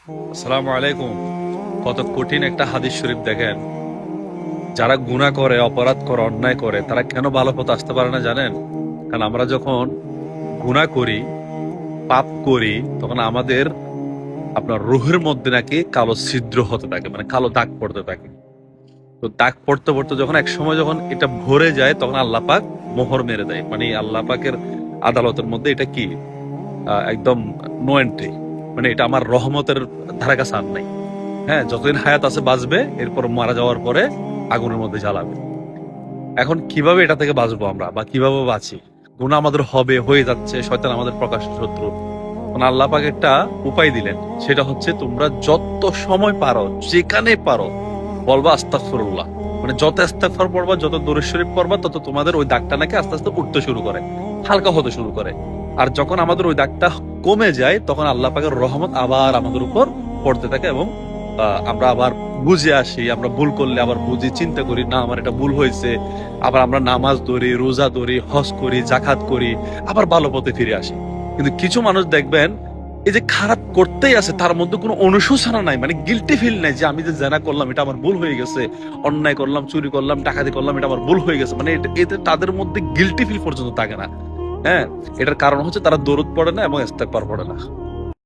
আসসালামু আলাইকুম। কত কঠিন একটা হাদিস শরীফ দেখেন। যারা গুনাহ করে, অপরাধ করে, অন্যায় করে, তারা কেন ভালো পথে আসতে পারে না জানেন? কারণ আমরা যখন গুনাহ করি, পাপ করি, তখন আমাদের আপনার রুহের মধ্যে নাকি কালো ছিদ্র হতে থাকে, মানে কালো দাগ পড়তে থাকে। তো দাগ পড়তে পড়তে যখন এক সময় যখন এটা ভরে যায়, তখন আল্লাহ পাক মোহর মেরে দেয়। মানে আল্লাহ পাকের আদালতের মধ্যে এটা কি একদম নো এন্ট্রি, মানে এটা আমার রহমতের ধারে কাছে আর নাই। হ্যাঁ, যতদিন হায়াত আছে বাঁচবে, এরপর মারা যাওয়ার পরে আগুনের মধ্যে জ্বালাবে। এখন কিভাবে এটা থেকে বাঁচবো আমরা, বা কিভাবে বাঁচি? গুনাহ আমাদের হবে, হয়ে যাচ্ছে, শয়তান আমাদের প্রকাশ্য শত্রু। তখন আল্লাহ পাক একটা উপায় দিলেন, সেটা হচ্ছে তোমরা যত সময় পারো, যেখানে পারো, বলবা আস্তাগফিরুল্লাহ। মানে যত ইস্তেগফার পড়বা, যত দরুদ শরীফ পড়বা, তত তোমাদের ওই দাগটা নাকি আস্তে আস্তে উঠতে শুরু করে, হালকা হতে শুরু করে। আর যখন আমাদের ওই দাগটা কমে যায়, তখন আল্লাহ পাকের রহমত আবার আমাদের উপর পড়তে থাকে, এবং আমরা আবার বুঝে আসি। আমরা ভুল করলে আবার বুঝি, চিন্তা করি, না আমার এটা ভুল হয়েছে। আবার আমরা নামাজ ধরি, রোজা ধরি, হজ করি, জাকাত করি, আবার ভালো পথে ফিরে আসি। কিন্তু কিছু মানুষ দেখবেন, এই যে খারাপ করতেই আছে, তার মধ্যে কোনো অনুশোচনা নাই, মানে গিল্টি ফিল নাই যে আমি যে জেনা করলাম এটা আমার ভুল হয়ে গেছে, অন্যায় করলাম, চুরি করলাম, ডাকাতি করলাম, এটা আমার ভুল হয়ে গেছে। মানে এতে তাদের মধ্যে গিল্টি ফিল পর্যন্ত থাকে না। হ্যাঁ, এটার কারণ হচ্ছে তারা দরুদ পড়ে না এবং ইস্তেগফার পড়ে না।